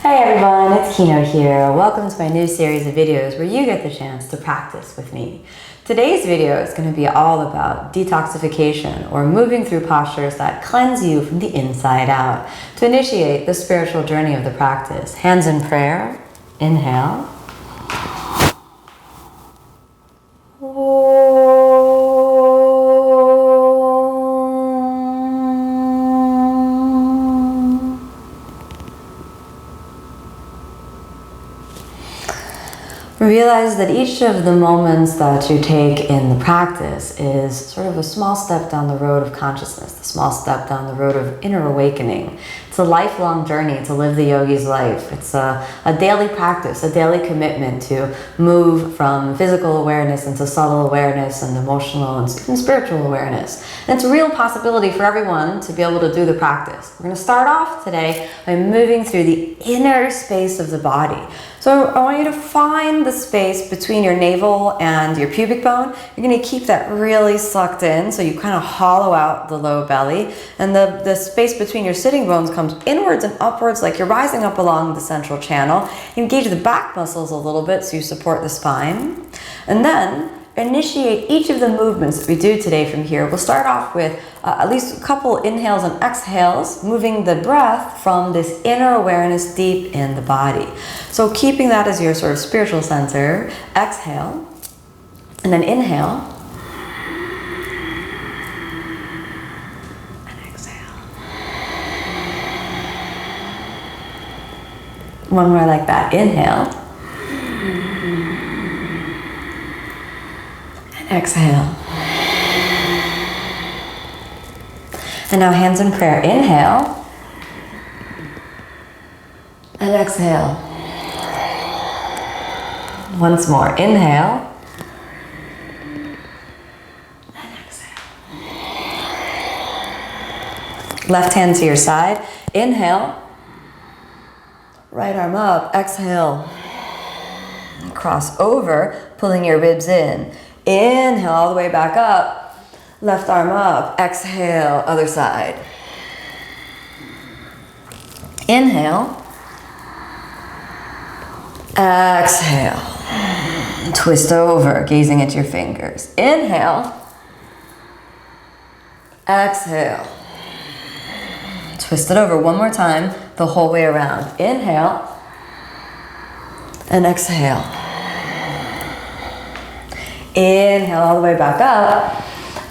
Hey everyone, it's Kino here. Welcome to my new series of videos where you get the chance to practice with me. Today's video is going to be all about detoxification, or moving through postures that cleanse you from the inside out. To initiate the spiritual journey of the practice, hands in prayer, inhale. Realize that each of the moments that you take in the practice is sort of a small step down the road of consciousness, a small step down the road of inner awakening. It's a lifelong journey to live the yogi's life. It's a daily practice, a daily commitment to move from physical awareness into subtle awareness and emotional and even spiritual awareness. And it's a real possibility for everyone to be able to do the practice. We're going to start off today by moving through the inner space of the body. So I want you to find the space between your navel and your pubic bone. You're going to keep that really sucked in, so you kind of hollow out the low belly. And the space between your sitting bones comes inwards and upwards, like you're rising up along the central channel. Engage the back muscles a little bit so you support the spine. And then initiate each of the movements that we do today from here. We'll start off with at least a couple inhales and exhales, moving the breath from this inner awareness deep in the body. So keeping that as your sort of spiritual center, exhale, and then inhale, and exhale. One more like that, inhale, exhale. And now hands in prayer. Inhale. And exhale. Once more. Inhale. And exhale. Left hand to your side. Inhale. Right arm up. Exhale. Cross over, pulling your ribs in. Inhale all the way back up. Left arm up. Exhale, other side. Inhale. Exhale. Twist over, gazing at your fingers. Inhale. Exhale. Twist it over one more time, the whole way around. Inhale. And exhale. Inhale all the way back up.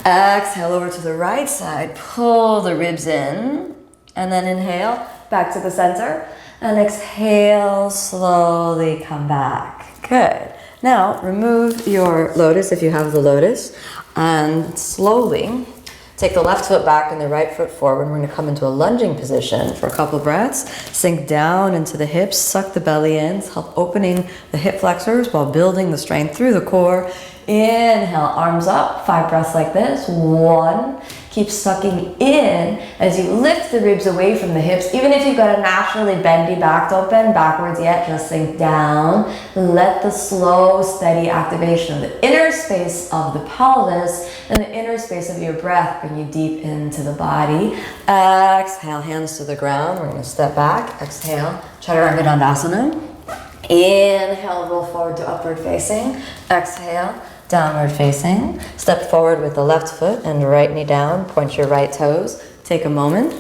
Exhale over to the right side. Pull the ribs in. And then inhale back to the center. And exhale, slowly come back. Good. Now remove your lotus if you have the lotus. And slowly take the left foot back and the right foot forward. We're going to come into a lunging position for a couple breaths. Sink down into the hips. Suck the belly in. Help opening the hip flexors while building the strength through the core. Inhale, arms up, 5 breaths like this. 1, keep sucking in as you lift the ribs away from the hips. Even if you've got a naturally bendy back, don't bend backwards yet, just sink down. Let the slow, steady activation of the inner space of the pelvis and the inner space of your breath bring you deep into the body. Exhale, hands to the ground. We're going to step back. Exhale, chaturanga dandasana. Inhale, roll forward to upward facing. Exhale, downward facing. Step forward with the left foot and right knee down. Point your right toes. Take a moment.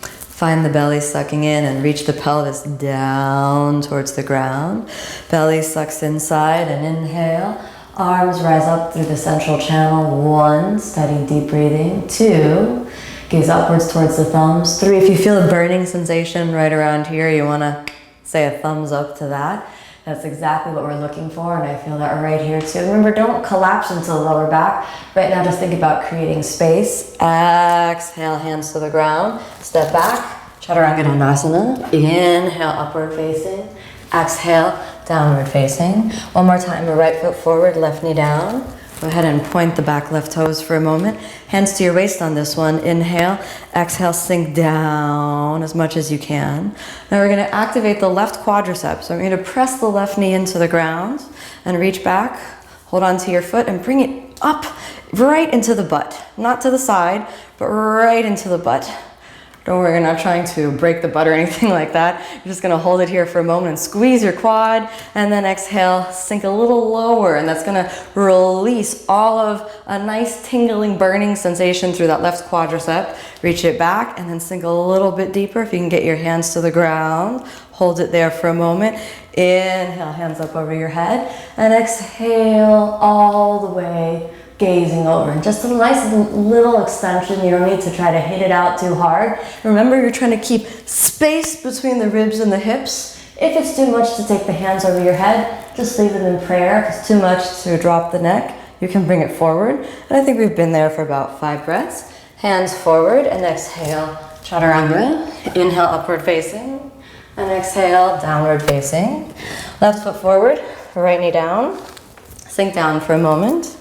Find the belly sucking in and reach the pelvis down towards the ground. Belly sucks inside and inhale. Arms rise up through the central channel. 1, steady deep breathing. 2, gaze upwards towards the thumbs. 3, if you feel a burning sensation right around here, you want to say a thumbs up to that. That's exactly what we're looking for, and I feel that right here too. Remember, don't collapse into the lower back. Right now, just think about creating space. Exhale, hands to the ground. Step back, chaturanga dandasana. Inhale, upward facing. Exhale, downward facing. One more time, the right foot forward, left knee down. Go ahead and point the back left toes for a moment. Hands to your waist on this one. Inhale, exhale, sink down as much as you can. Now we're going to activate the left quadriceps. So I'm going to press the left knee into the ground and reach back. Hold on to your foot and bring it up right into the butt. Not to the side, but right into the butt. Don't worry, you're not trying to break the butt or anything like that. You're just gonna hold it here for a moment and squeeze your quad, and then exhale, sink a little lower, and that's gonna release all of a nice tingling, burning sensation through that left quadricep. Reach it back, and then sink a little bit deeper. If you can get your hands to the ground, hold it there for a moment. Inhale, hands up over your head, and exhale all the way, gazing over. And just a nice little extension. You don't need to try to hit it out too hard. Remember, you're trying to keep space between the ribs and the hips. If it's too much to take the hands over your head, just leave it in prayer. If it's too much to drop the neck, you can bring it forward. And I think we've been there for about 5 breaths. Hands forward and exhale, chaturanga. Inhale, upward facing. And exhale, downward facing. Left foot forward, right knee down. Sink down for a moment.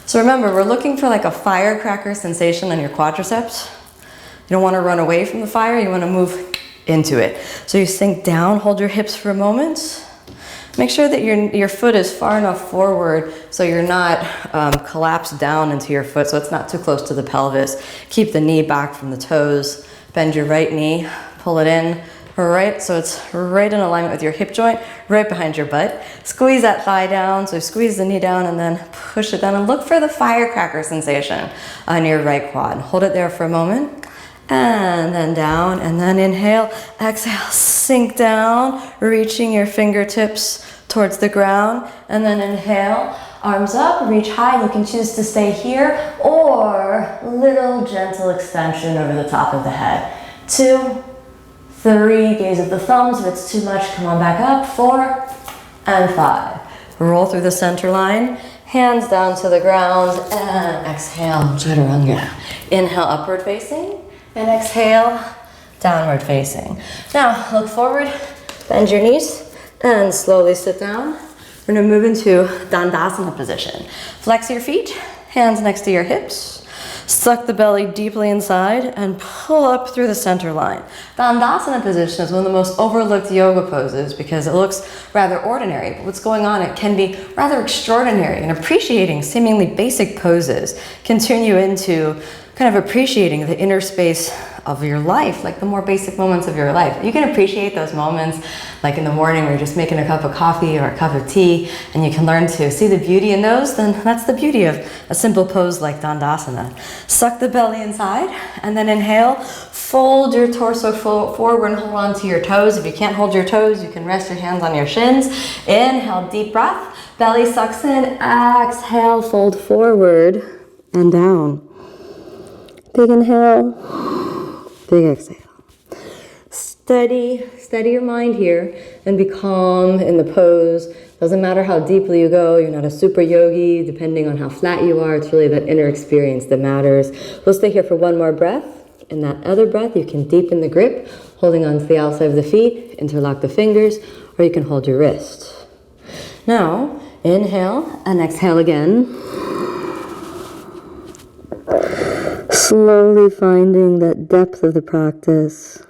So remember, we're looking for like a firecracker sensation on your quadriceps. You don't want to run away from the fire, you want to move into it. So you sink down, hold your hips for a moment. Make sure that your foot is far enough forward so you're not collapsed down into your foot, so it's not too close to the pelvis. Keep the knee back from the toes. Bend your right knee, pull it in. Right, so it's right in alignment with your hip joint, right behind your butt. Squeeze that thigh down, so squeeze the knee down and then push it down and look for the firecracker sensation on your right quad. Hold it there for a moment and then down, and then inhale, exhale, sink down, reaching your fingertips towards the ground, and then inhale, arms up, reach high. You can choose to stay here or little gentle extension over the top of the head. 2, 3, gaze at the thumbs. If it's too much, come on back up. 4 and 5. Roll through the center line. Hands down to the ground and exhale, chaturanga. Inhale, upward facing, and exhale, downward facing. Now, look forward, bend your knees, and slowly sit down. We're gonna move into Dandasana position. Flex your feet, hands next to your hips. Suck the belly deeply inside and pull up through the center line. Dandasana position is one of the most overlooked yoga poses because it looks rather ordinary, but what's going on, it can be rather extraordinary, and appreciating seemingly basic poses can turn you into kind of appreciating the inner space of your life, like the more basic moments of your life. You can appreciate those moments like in the morning where you're just making a cup of coffee or a cup of tea, and you can learn to see the beauty in those. Then that's the beauty of a simple pose like Dandasana. Suck the belly inside and then inhale, fold your torso forward and hold on to your toes. If you can't hold your toes, you can rest your hands on your shins. Inhale, deep breath, belly sucks in, exhale, fold forward and down. Big inhale, big exhale. Steady your mind here and be calm in the pose. Doesn't matter how deeply you go, you're not a super yogi, depending on how flat you are, it's really that inner experience that matters. We'll stay here for one more breath. In that other breath, you can deepen the grip, holding onto the outside of the feet, interlock the fingers, or you can hold your wrist. Now, inhale and exhale again. Slowly finding that depth of the practice,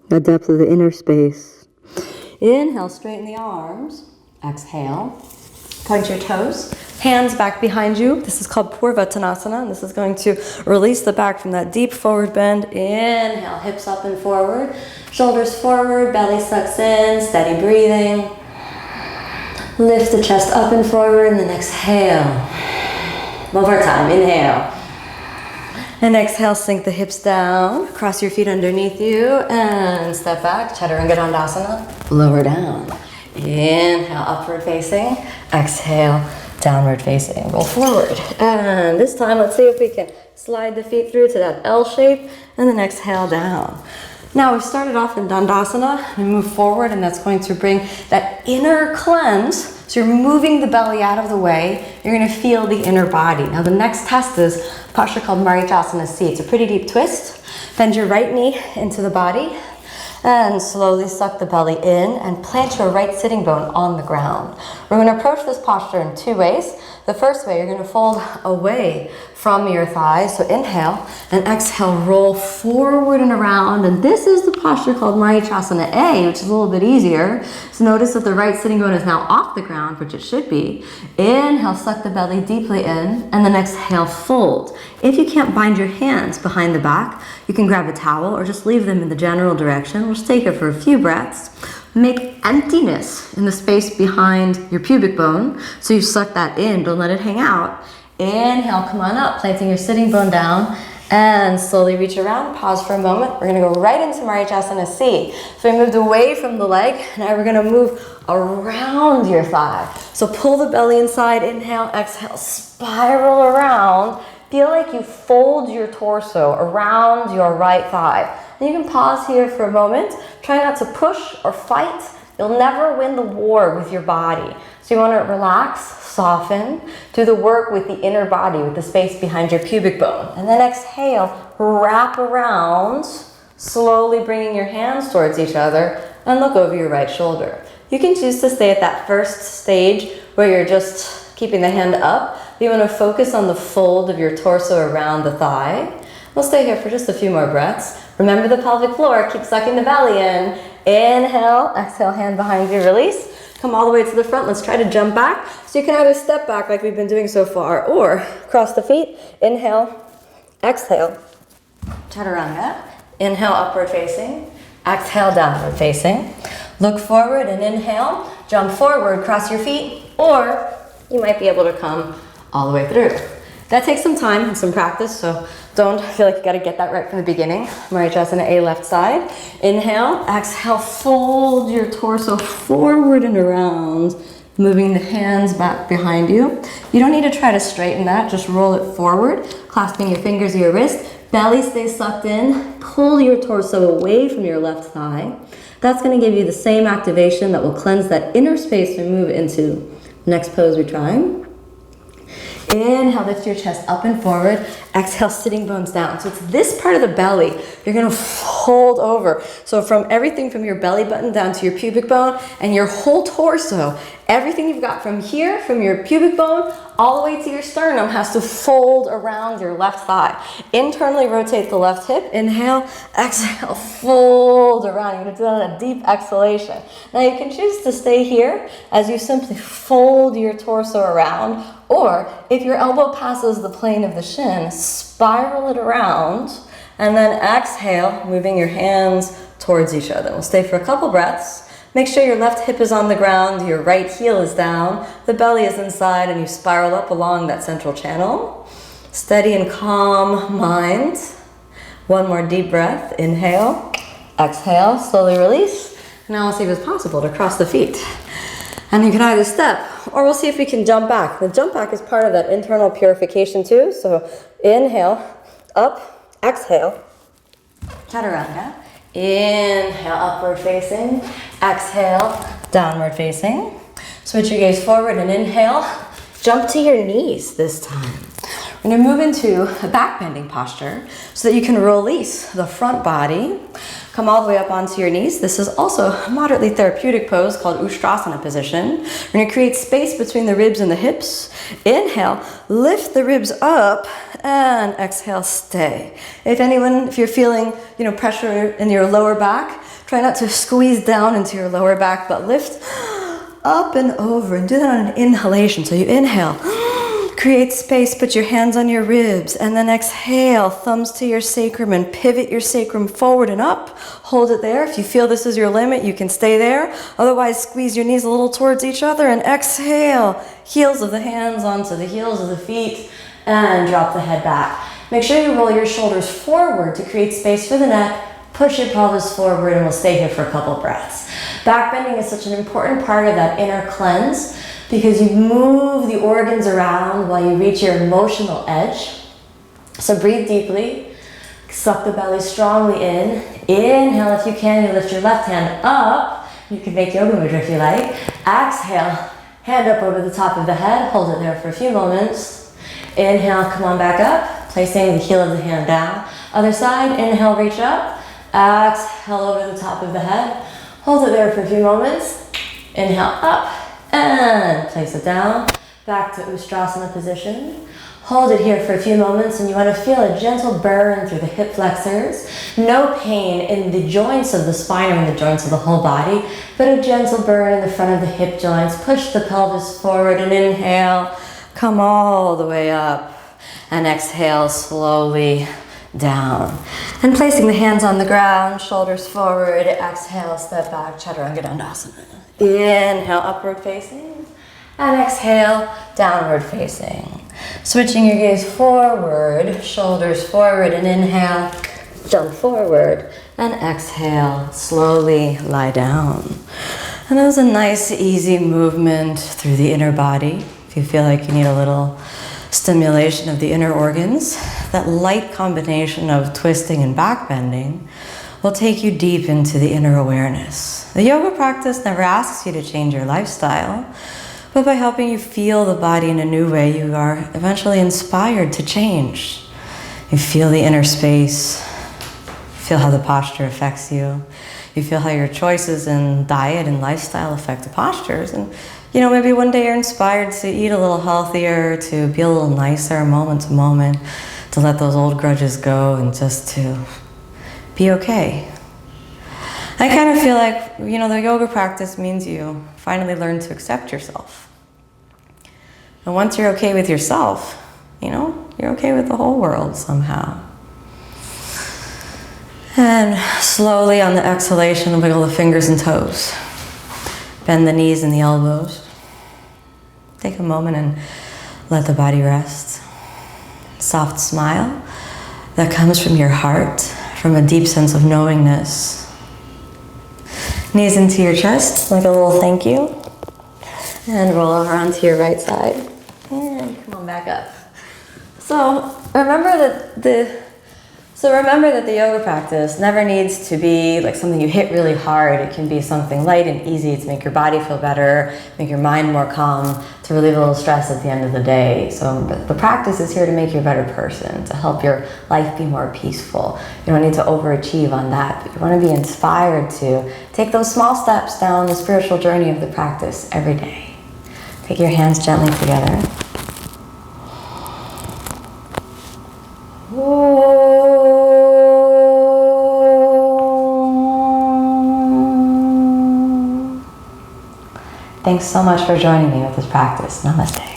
the depth of the inner space. Inhale, straighten the arms. Exhale, point your toes. Hands back behind you. This is called Purvattanasana, and this is going to release the back from that deep forward bend. Inhale, hips up and forward. Shoulders forward, belly sucks in, steady breathing. Lift the chest up and forward, and then exhale. One more time, inhale. And exhale, sink the hips down, cross your feet underneath you, and step back, chaturanga dandasana, lower down. Inhale, upward facing, exhale, downward facing. Roll forward. And this time, let's see if we can slide the feet through to that L shape, and then exhale down. Now, we've started off in Dandasana, and move forward, and that's going to bring that inner cleanse. So you're moving the belly out of the way. You're gonna feel the inner body. Now, the next test is a posture called Marichyasana C. It's a pretty deep twist. Bend your right knee into the body, and slowly suck the belly in and plant your right sitting bone on the ground. We're going to approach this posture in two ways. The first way, you're going to fold away from your thighs. So inhale and exhale, roll forward and around. And this is the posture called Marichasana A, which is a little bit easier. So notice that the right sitting bone is now off the ground, which it should be. Inhale, suck the belly deeply in, and then exhale, fold. If you can't bind your hands behind the back, you can grab a towel or just leave them in the general direction. We'll stay here for a few breaths. Make emptiness in the space behind your pubic bone. So you suck that in, don't let it hang out. Inhale, come on up, planting your sitting bone down and slowly reach around. Pause for a moment. We're gonna go right into Marichasana C. So we moved away from the leg. Now we're gonna move around your thigh. So pull the belly inside, inhale, exhale, spiral around. Feel like you fold your torso around your right thigh. And you can pause here for a moment. Try not to push or fight. You'll never win the war with your body. So you want to relax, soften, do the work with the inner body, with the space behind your pubic bone. And then exhale, wrap around, slowly bringing your hands towards each other and look over your right shoulder. You can choose to stay at that first stage where you're just keeping the hand up. You want to focus on the fold of your torso around the thigh. We'll stay here for just a few more breaths. Remember the pelvic floor, keep sucking the belly in. Inhale, exhale, hand behind you, release. Come all the way to the front. Let's try to jump back. So you can either step back like we've been doing so far or cross the feet. Inhale, exhale, chaturanga. Inhale, upward facing. Exhale, downward facing. Look forward and inhale, jump forward, cross your feet, or you might be able to come all the way through. That takes some time and some practice, so don't feel like you gotta get that right from the beginning. Marichasana A, left side. Inhale, exhale, fold your torso forward and around, moving the hands back behind you. You don't need to try to straighten that, just roll it forward, clasping your fingers to your wrist. Belly stays sucked in, pull your torso away from your left thigh. That's gonna give you the same activation that will cleanse that inner space we move into. Next pose we try. Inhale, lift your chest up and forward. Exhale, sitting bones down. So it's this part of the belly you're gonna fold over. So from everything from your belly button down to your pubic bone and your whole torso, everything you've got from here, from your pubic bone, all the way to your sternum has to fold around your left thigh. Internally rotate the left hip. Inhale, exhale, fold around. You're gonna do that in a deep exhalation. Now you can choose to stay here as you simply fold your torso around, or if your elbow passes the plane of the shin, spiral it around, and then exhale, moving your hands towards each other. We'll stay for a couple breaths. Make sure your left hip is on the ground, your right heel is down, the belly is inside, and you spiral up along that central channel. Steady and calm mind. One more deep breath. Inhale, exhale, slowly release. Now we'll see if it's possible to cross the feet. And you can either step, or we'll see if we can jump back. The jump back is part of that internal purification too. So inhale, up, exhale, chaturanga. Inhale, upward facing. Exhale, downward facing. Switch your gaze forward and inhale. Jump to your knees this time. We're gonna move into a back bending posture so that you can release the front body. Come all the way up onto your knees. This is also a moderately therapeutic pose called Ustrasana position. We're gonna create space between the ribs and the hips. Inhale, lift the ribs up, and exhale, stay. If you're feeling, pressure in your lower back, try not to squeeze down into your lower back, but lift up and over, and do that on an inhalation. So you inhale, create space, put your hands on your ribs, and then exhale, thumbs to your sacrum, and pivot your sacrum forward and up. Hold it there. If you feel this is your limit, you can stay there. Otherwise, squeeze your knees a little towards each other, and exhale, heels of the hands onto the heels of the feet, and drop the head back. Make sure you roll your shoulders forward to create space for the neck. Push your pelvis forward, and we'll stay here for a couple breaths. Back bending is such an important part of that inner cleanse because you move the organs around while you reach your emotional edge. So breathe deeply. Suck the belly strongly in. Inhale, if you can, you lift your left hand up. You can make yoga mudra if you like. Exhale, hand up over the top of the head. Hold it there for a few moments. Inhale, come on back up, placing the heel of the hand down. Other side, inhale, reach up. Exhale over the top of the head. Hold it there for a few moments. Inhale up and place it down. Back to Ustrasana position. Hold it here for a few moments, and you want to feel a gentle burn through the hip flexors. No pain in the joints of the spine or in the joints of the whole body, but a gentle burn in the front of the hip joints. Push the pelvis forward and inhale. Come all the way up. And exhale slowly down. And placing the hands on the ground, shoulders forward. Exhale, step back, chaturanga dandasana. Inhale, upward facing. And exhale, downward facing. Switching your gaze forward, shoulders forward, and inhale, jump forward, and exhale, slowly lie down. And that was a nice, easy movement through the inner body. If you feel like you need a little stimulation of the inner organs, that light combination of twisting and back bending will take you deep into the inner awareness. The yoga practice never asks you to change your lifestyle, but by helping you feel the body in a new way, you are eventually inspired to change. You feel the inner space, feel how the posture affects you. You feel how your choices in diet and lifestyle affect the postures. And you know, maybe one day you're inspired to eat a little healthier, to be a little nicer moment to moment, to let those old grudges go and just to be okay. I kind of feel like, you know, the yoga practice means you finally learn to accept yourself. And once you're okay with yourself, you know, you're okay with the whole world somehow. And slowly on the exhalation, wiggle the fingers and toes. Bend the knees and the elbows. Take a moment and let the body rest. Soft smile that comes from your heart, from a deep sense of knowingness. Knees into your chest, like a little thank you. And roll over onto your right side. And come on back up. So remember that the yoga practice never needs to be like something you hit really hard. It can be something light and easy to make your body feel better, make your mind more calm, to relieve a little stress at the end of the day. So the practice is here to make you a better person, to help your life be more peaceful. You don't need to overachieve on that, but you want to be inspired to take those small steps down the spiritual journey of the practice every day. Take your hands gently together. Thanks so much for joining me with this practice. Namaste.